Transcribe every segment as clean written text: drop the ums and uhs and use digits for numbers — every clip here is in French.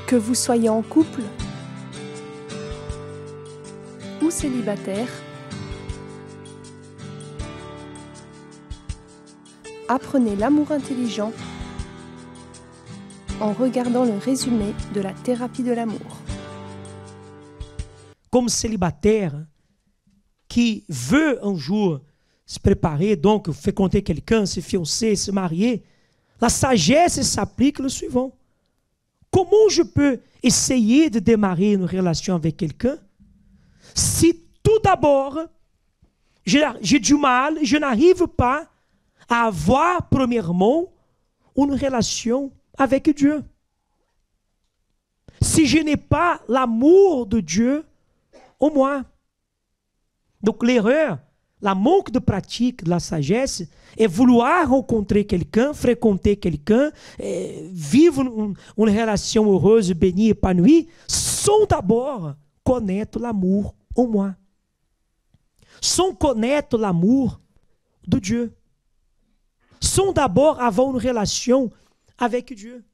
Que vous soyez en couple ou célibataire, apprenez l'amour intelligent en regardant le résumé de la thérapie de l'amour. Comme célibataire qui veut un jour se préparer, donc fréquenter quelqu'un, se fiancer, se marier, la sagesse s'applique le suivant. Comment je peux essayer de démarrer une relation avec quelqu'un si tout d'abord j'ai du mal, je n'arrive pas à avoir premièrement une relation avec Dieu? Si je n'ai pas l'amour de Dieu en moi. Donc l'erreur, la manque de pratique de la sagesse est vouloir rencontrer quelqu'un, fréquenter quelqu'un, vivre une relation heureuse, bénie, épanouie, sans d'abord connaître l'amour en moi. Sans connaître l'amour de Dieu. Sans d'abord avoir une relation avec Dieu.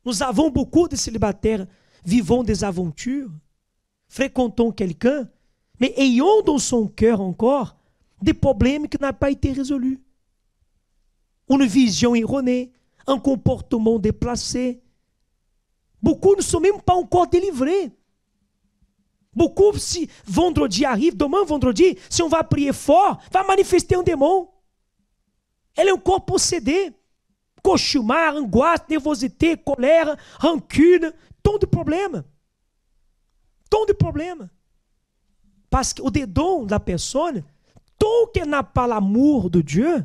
Nous avons beaucoup de célibataires vivant des aventures, fréquentant quelqu'un, mais ayant dans son cœur encore des problèmes qui n'ont pas été résolus. Une vision erronée, un comportement déplacé. Beaucoup ne sont même pas encore délivrés. Beaucoup, si vendredi arrive, demain vendredi, si on va prier fort, va manifester un démon. Elle est encore possédée. Cauchemar, angoisse, nervosité, colère, rancune, tant de problèmes. Tant de problèmes. Parce que dedans de la personne, tant qu'elle n'a pas l'amour de Dieu,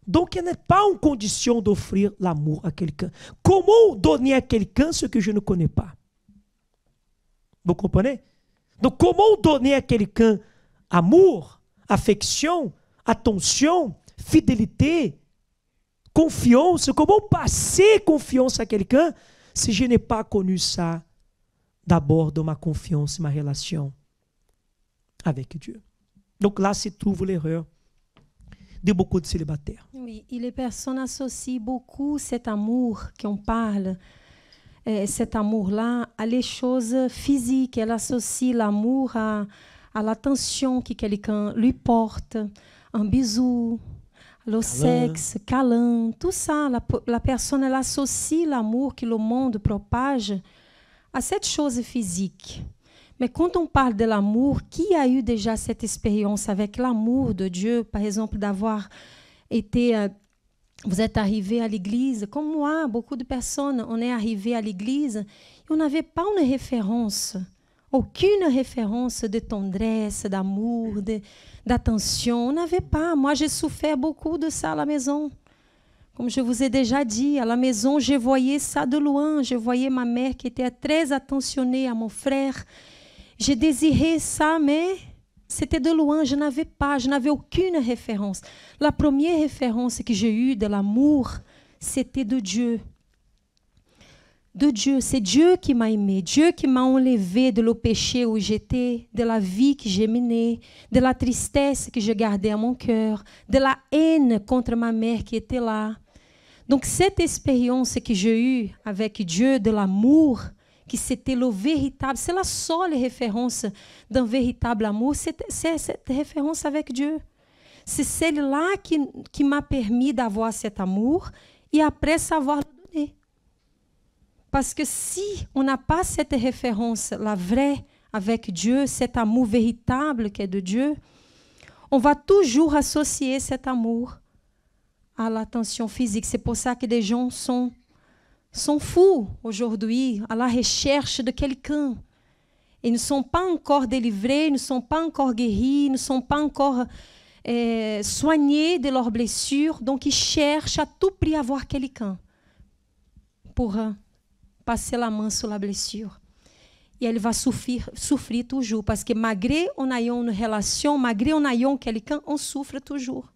donc elle n'est pas en condition d'offrir l'amour à quelqu'un. Comment donner à quelqu'un ce que je ne connais pas? Vous comprenez? Donc comment donner à quelqu'un amour, affection, attention, fidélité, confiance? Comment passer confiance à quelqu'un si je n'ai pas connu ça d'abord dans ma confiance, ma relation avec Dieu? Donc là se trouve l'erreur de beaucoup de célibataires. Oui, et les personnes associent beaucoup cet amour qu'on parle, cet amour-là, à les choses physiques. Elles associent l'amour à l'attention que quelqu'un lui porte, un bisou, le sexe, câlin, tout ça. La personne, elle associe l'amour que le monde propage à cette chose physique. Mais quand on parle de l'amour, qui a eu déjà cette expérience avec l'amour de Dieu, par exemple, d'avoir été... vous êtes arrivé à l'église, comme moi, beaucoup de personnes, on est arrivé à l'église et on n'avait pas une référence, aucune référence de tendresse, d'amour, d'attention. On n'avait pas. Moi, j'ai souffert beaucoup de ça à la maison. Comme je vous ai déjà dit, à la maison, je voyais ça de loin. Je voyais ma mère qui était très attentionnée à mon frère. J'ai désiré ça, mais c'était de loin. Je n'avais aucune référence. La première référence que j'ai eue de l'amour, c'était de Dieu. De Dieu. C'est Dieu qui m'a aimé. Dieu qui m'a enlevé de le péché où j'étais, de la vie que j'ai menée, de la tristesse que je gardais à mon cœur, de la haine contre ma mère qui était là. Donc, cette expérience que j'ai eue avec Dieu, de l'amour, que c'était le véritable, c'est la seule référence d'un véritable amour, c'est cette référence avec Dieu. C'est celle-là qui m'a permis d'avoir cet amour et après savoir le donner. Parce que si on n'a pas cette référence, la vraie, avec Dieu, cet amour véritable qui est de Dieu, on va toujours associer cet amour à l'attention physique. C'est pour ça que des gens sont fous aujourd'hui à la recherche de quelqu'un. Ils ne sont pas encore délivrés, ils ne sont pas encore guéris, ils ne sont pas encore soignés de leurs blessures. Donc, ils cherchent à tout prix à avoir quelqu'un pour passer la main sur la blessure. Et elle va souffrir toujours, parce que malgré on ayant une relation, malgré on ayant quelqu'un, on souffre toujours.